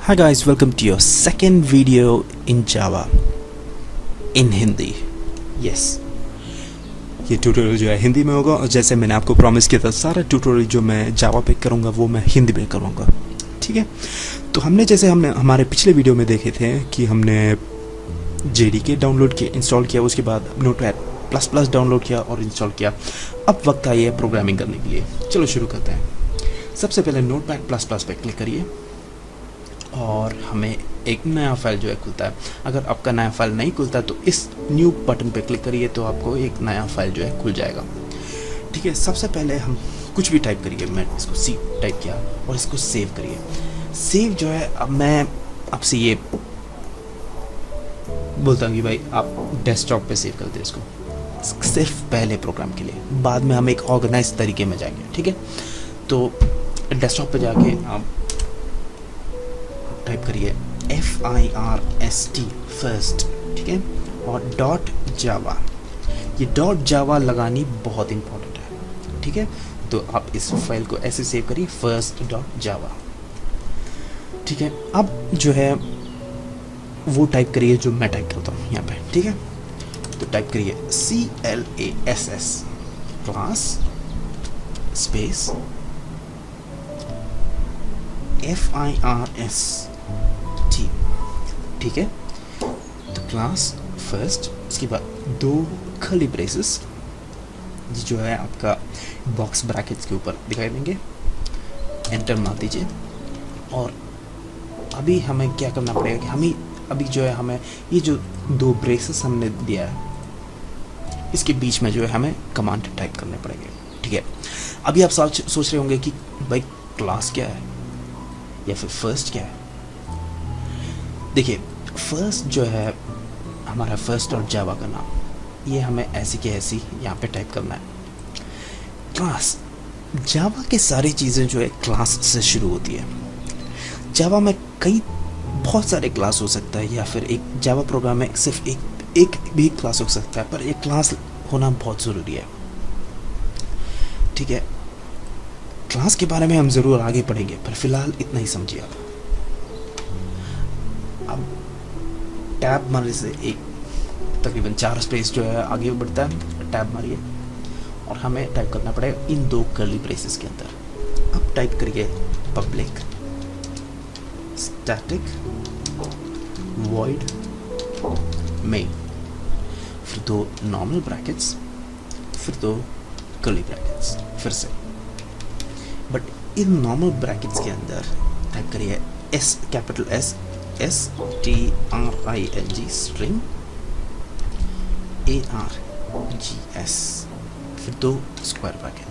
Hi guys, welcome to your second video in Java in Hindi. Yes, ये tutorial जो है हिंदी में होगा और जैसे मैंने आपको प्रॉमिस किया था सारा ट्यूटोरियल जो मैं जावा पे करूँगा वो मैं हिंदी में करूँगा। ठीक है, तो हमने हमारे पिछले वीडियो में देखे थे कि हमने JDK डाउनलोड किया, इंस्टॉल किया, उसके बाद नोटपैड++ डाउनलोड किया और इंस्टॉल किया। अब वक्त आई है प्रोग्रामिंग करने के लिए। चलो शुरू करते हैं। सबसे पहले नोटपैड++ पे क्लिक करिए और हमें एक नया फाइल जो है खुलता है। अगर आपका नया फाइल नहीं खुलता तो इस न्यू बटन पे क्लिक करिए तो आपको एक नया फाइल जो है खुल जाएगा। ठीक है, सबसे पहले हम कुछ भी टाइप करिए। मैं इसको सी टाइप किया और इसको सेव करिए। सेव जो है, अब मैं आपसे ये बोलता हूँ कि भाई आप डेस्कटॉप पे सेव कर दे इसको, सिर्फ पहले प्रोग्राम के लिए। बाद में हम एक ऑर्गेनाइज तरीके में जाएंगे। ठीक है, तो डेस्कटॉप पे जाके आप टाइप करिए FIRST फर्स्ट। ठीक है, और .java, ये .java लगानी बहुत इंपॉर्टेंट है। ठीक है, तो आप इस फाइल को ऐसे सेव करिए first.java। ठीक है, अब जो है वो टाइप करिए जो मैं टाइप करता हूँ यहाँ पे। ठीक है, तो टाइप करिए CLASS क्लास स्पेस FIRST। ठीक है, तो क्लास फर्स्ट, उसके बाद 2 कर्ली ब्रेसेस जो है आपका बॉक्स ब्रैकेट्स के ऊपर दिखाई देंगे। एंटर मार दीजिए। और अभी हमें क्या करना पड़ेगा कि हमें अभी जो है हमें ये जो 2 ब्रेसेस हमने दिया है इसके बीच में जो है हमें कमांड टाइप करने पड़ेंगे। ठीक है, अभी आप सोच रहे होंगे कि भाई क्लास क्या है या फिर फर्स्ट क्या है। देखिए, फर्स्ट जो है हमारा फर्स्ट और जावा का नाम, ये हमें ऐसी के ऐसी यहाँ पे टाइप करना है। क्लास, जावा के सारी चीज़ें जो है क्लास से शुरू होती है। जावा में बहुत सारे क्लास हो सकता है या फिर एक जावा प्रोग्राम में सिर्फ एक भी क्लास हो सकता है, पर एक क्लास होना बहुत ज़रूरी है। ठीक है, क्लास के बारे में हम ज़रूर आगे पढ़ेंगे, पर फिलहाल इतना ही समझिए आप। अब टैब मारने से एक तकरीबन 4 स्पेस जो है आगे बढ़ता है। टैब मारिए और हमें टाइप करना पड़ेगा इन 2 कर्ली ब्रेसेस के अंदर। अब टाइप करिए पब्लिक स्टैटिक वॉइड मेन, फिर 2 नॉर्मल ब्रैकेट्स, फिर 2 कर्ली ब्रैकेट्स फिर से। बट इन नॉर्मल ब्रैकेट्स के अंदर टाइप करिए capital S STRING string ARGS, फिर 2 स्क्वायर ब्रैकेट।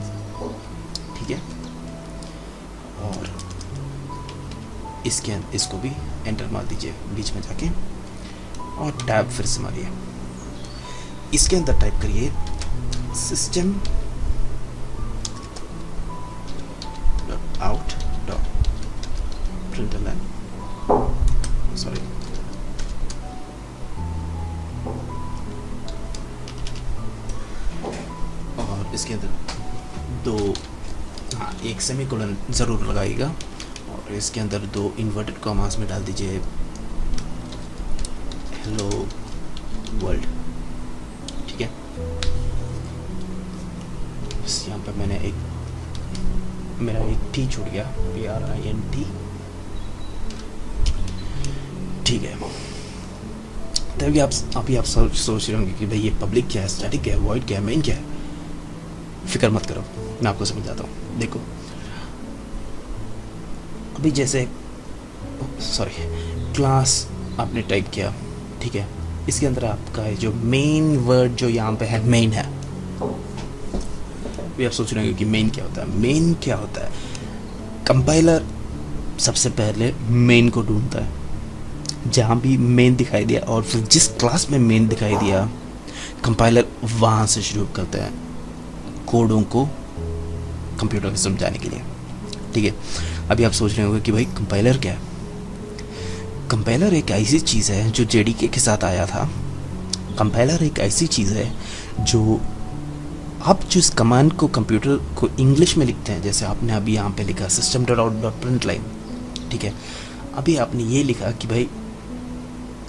ठीक है, और इसको भी एंटर मार दीजिए बीच में जाके और टैब फिर से मारिए। इसके अंदर टाइप करिए सिस्टम out println, सॉरी, और इसके अंदर 2 एक सेमीकोलन ज़रूर लगाइएगा और इसके अंदर 2 इन्वर्टेड कॉमास में डाल दीजिए हेलो वर्ल्ड। ठीक है, बस यहाँ पर मेरा एक टी छूट गया, PRINT। ठीक है, तभी आप सोच रहे होंगे कि भाई ये पब्लिक क्या है, स्टैटिक क्या है, वॉइड क्या है, मेन क्या है। फिक्र मत करो, मैं आपको समझाता हूँ। देखो, अभी जैसे क्लास आपने टाइप किया। ठीक है, इसके अंदर आपका जो मेन वर्ड जो यहाँ पे है मेन है। भी आप सोच रहे होंगे कि मेन क्या होता है। मेन क्या होता है, कंपाइलर सबसे पहले मेन को ढूंढता है। जहाँ भी मेन दिखाई दिया और फिर जिस क्लास में मेन दिखाई दिया, कंपाइलर वहाँ से शुरू करता है कोडों को कंप्यूटर में समझाने के लिए। ठीक है, अभी आप सोच रहे होंगे कि भाई कंपाइलर क्या है। कंपाइलर एक ऐसी चीज़ है जो JDK के साथ आया था। कंपाइलर एक ऐसी चीज़ है जो आप जिस कमांड को कंप्यूटर को इंग्लिश में लिखते हैं, जैसे आपने अभी यहाँ पे लिखा system.out.println। ठीक है, अभी आपने ये लिखा कि भाई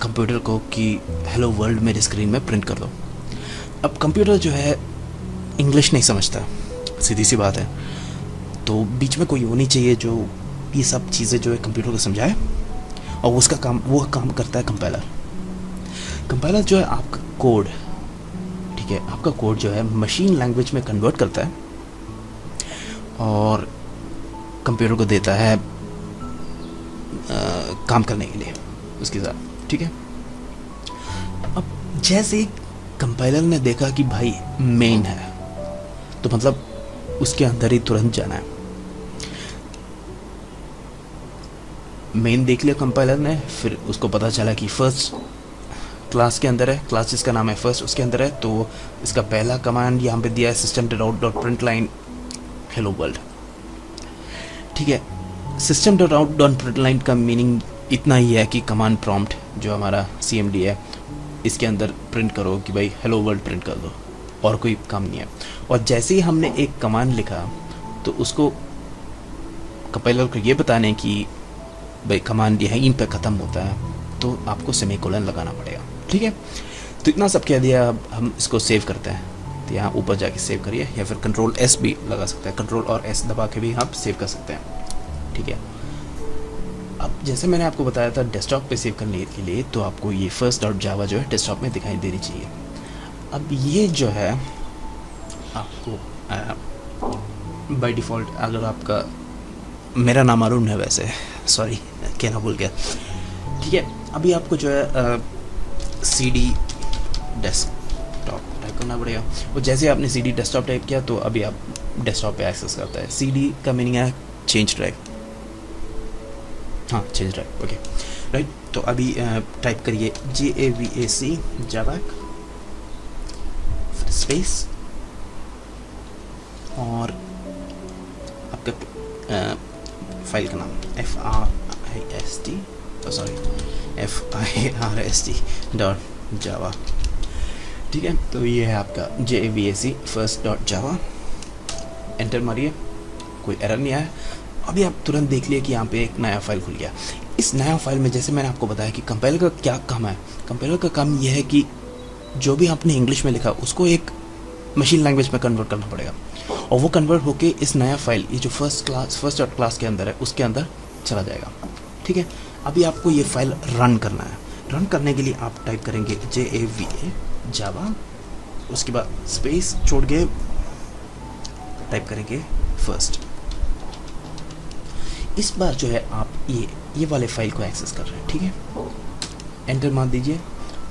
कंप्यूटर को कि हेलो वर्ल्ड मेरे स्क्रीन में प्रिंट कर दो। अब कंप्यूटर जो है इंग्लिश नहीं समझता, सीधी सी बात है, तो बीच में कोई होनी चाहिए जो ये सब चीज़ें जो है कंप्यूटर को समझाए, और उसका काम वो काम करता है कंपाइलर। कंपाइलर जो है आपका कोड, ठीक है, आपका कोड जो है मशीन लैंग्वेज में कन्वर्ट करता है और कंप्यूटर को देता है काम करने के लिए उसके साथ, ठीक है। अब जैसे ही कंपाइलर ने देखा कि भाई मेन है, तो मतलब उसके अंदर ही तुरंत जाना है। मेन देख लिया कंपाइलर ने, फिर उसको पता चला कि फर्स्ट क्लास के अंदर है, क्लास जिसका नाम है फर्स्ट उसके अंदर है, तो इसका पहला कमांड यहाँ पे दिया है system.out.println हेलो वर्ल्ड, ठीक है। system.out.println का मीनिंग इतना ही है कि कमांड प्रॉम्प्ट जो हमारा CMD है इसके अंदर प्रिंट करो कि भाई हेलो वर्ल्ड प्रिंट कर दो, और कोई काम नहीं है। और जैसे ही हमने एक कमांड लिखा तो उसको कंपाइलर को ये बताने कि भाई कमांड यहीं पे ख़त्म होता है, तो आपको सेमीकोलन लगाना पड़ेगा, ठीक है। तो इतना सब कह दिया, अब हम इसको सेव करते हैं। तो यहाँ ऊपर जाके सेव करिए, या फिर Ctrl+S भी लगा सकते हैं, Ctrl और S दबा के भी आप सेव कर सकते हैं, ठीक है। अब जैसे मैंने आपको बताया था डेस्कटॉप पे सेव करने के लिए, तो आपको ये first.java जो है डेस्कटॉप में दिखाई देनी चाहिए। अब ये जो है आपको बाय डिफ़ॉल्ट, अगर आपका, मेरा नाम अरुण है वैसे, सॉरी कहना भूल गया, ठीक है। अभी आपको जो है CD डेस्कटॉप टाइप करना पड़ेगा, और जैसे आपने CD डेस्कटॉप टाइप किया तो अभी आप डेस्कटॉप पे एक्सेस करता है। CD का मीनिंग है चेंज ड्राइव, हाँ चेंज ड्राइव, ओके राइट। तो अभी टाइप करिए JAVAC जावाक स्पेस और आपका फाइल का नाम FIRST.java, ठीक है। तो ये है आपका JAVAC first.java, एंटर मारिए, कोई एरर नहीं आया। अभी आप तुरंत देख लिए कि यहाँ पे एक नया फाइल खुल गया। इस नया फाइल में जैसे मैंने आपको बताया कि कंपाइलर का क्या काम है, कंपाइलर का काम यह है कि जो भी आपने इंग्लिश में लिखा उसको एक मशीन लैंग्वेज में कन्वर्ट करना पड़ेगा, और वो कन्वर्ट होके इस नया फाइल, ये जो फर्स्ट क्लास के अंदर है उसके अंदर चला जाएगा, ठीक है। अभी आपको ये फाइल रन करना है। रन करने के लिए आप टाइप करेंगे JAVA जावा, उसके बाद स्पेस छोड़ के टाइप करेंगे फर्स्ट। इस बार जो है आप ये वाले फाइल को एक्सेस कर रहे हैं, ठीक है। एंटर मार दीजिए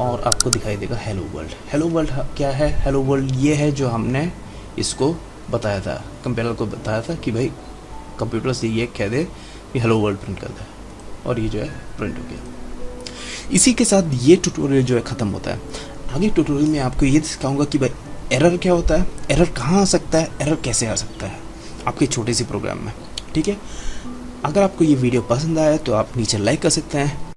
और आपको दिखाई देगा हेलो वर्ल्ड। हेलो वर्ल्ड क्या है? हेलो वर्ल्ड ये है जो हमने इसको बताया था, कंपाइलर को बताया था कि भाई कंप्यूटर से ये कह दे कि हेलो वर्ल्ड प्रिंट कर दे, और ये जो है प्रिंट हो गया। इसी के साथ ये ट्यूटोरियल जो है ख़त्म होता है। आगे ट्यूटोरियल में आपको ये सिखाऊंगा कि भाई एरर क्या होता है, एरर कहाँ आ सकता है, एरर कैसे आ सकता है आपके छोटे सी प्रोग्राम में, ठीक है। अगर आपको ये वीडियो पसंद आया तो आप नीचे लाइक कर सकते हैं।